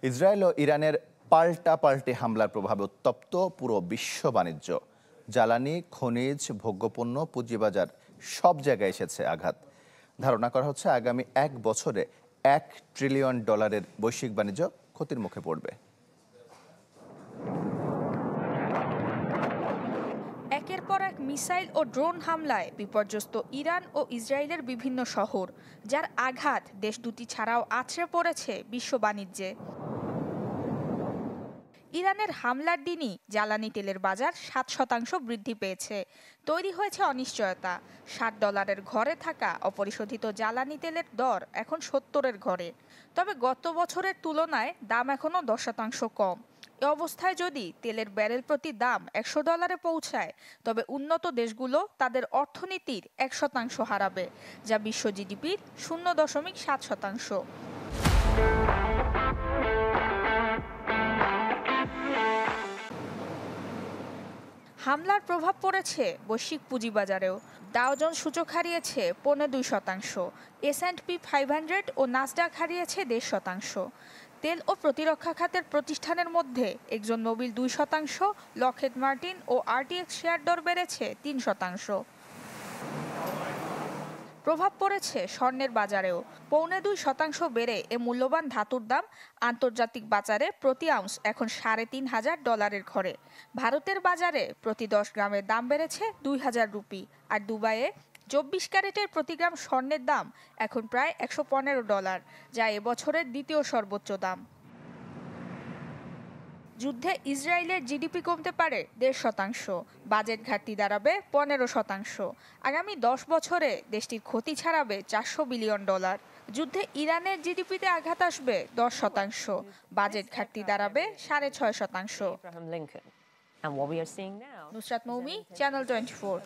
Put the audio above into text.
Israel ও ইরানের পাল্টাপাল্টি হামলার প্রভাবে উত্তপ্ত পুরো বিশ্ব বাণিজ্য। জ্বালানি, খনিজ, ভোগ্যপণ্য, পুঁজিবাজার সব জায়গায় এসেছে আঘাত। ধারণা করা হচ্ছে আগামী 1 বছরে $1 ট্রিলিয়ন বৈশ্বিক বাণিজ্য ক্ষতির মুখে পড়বে। একের পর এক মিসাইল ও ড্রোন হামলায় বিপর্যস্ত ইরান ও ইসরায়েলের বিভিন্ন শহর, যার আঘাত দেশ দুটি ছাড়াও আছড়ে পড়েছে বিশ্ব বাণিজ্যে। ইরানের হামলার দিনই জ্বালানি তেলের বাজার 7% বৃদ্ধি পেয়েছে। তৈরি হয়েছে অনিশ্চয়তা। $60 ঘরে থাকা অপরিশোধিত জ্বালানি তেলের দর এখন 70-এর ঘরে। তবে গত বছরের তুলনায় দাম এখনও 10% কম। এ অবস্থায় যদি তেলের ব্যারেল প্রতি দাম $100 পৌঁছায়, তবে উন্নত দেশগুলো তাদের অর্থনীতির 1% হারাবে, যা বিশ্ব জিডিপির 0.7%। হামলার প্রভাব পড়েছে বৈশ্বিক পুঁজিবাজারেও। ডাও জোন্স সূচক হারিয়েছে 2.5%, S&P 500 ও নাসডাক হারিয়েছে 1.5%। তেল ও প্রতিরক্ষা খাতের প্রতিষ্ঠানের মধ্যে এক্সন মোবিল 2%, লকহিড মার্টিন ও RTX শেয়ার দর বেড়েছে 3%। প্রভাব পড়েছে স্বর্ণের বাজারেও। 2.25% বেড়ে এ মূল্যবান ধাতুর দাম আন্তর্জাতিক বাজারে প্রতি আউন্স এখন $3,500 ঘরে। ভারতের বাজারে প্রতি 10 গ্রামের দাম বেড়েছে 2,000 রুপি। আর দুবাইয়ে 24 ক্যারেটের প্রতি গ্রাম স্বর্ণের দাম এখন প্রায় $115, যা এবছরের দ্বিতীয় সর্বোচ্চ দাম। যুদ্ধে ইসরায়েলের জিডিপি কমতে পারে 1.5%, বাজেট ঘাটতি দাঁড়াবে 15%। আগামী 10 বছরে দেশটির ক্ষতি ছাড়াবে $400 বিলিয়ন। যুদ্ধে ইরানের জিডিপিতে আঘাত আসবে 10%, বাজেট ঘাটতি দাঁড়াবে 6.5%। নুসরাত মৌমি, চ্যানেল 24।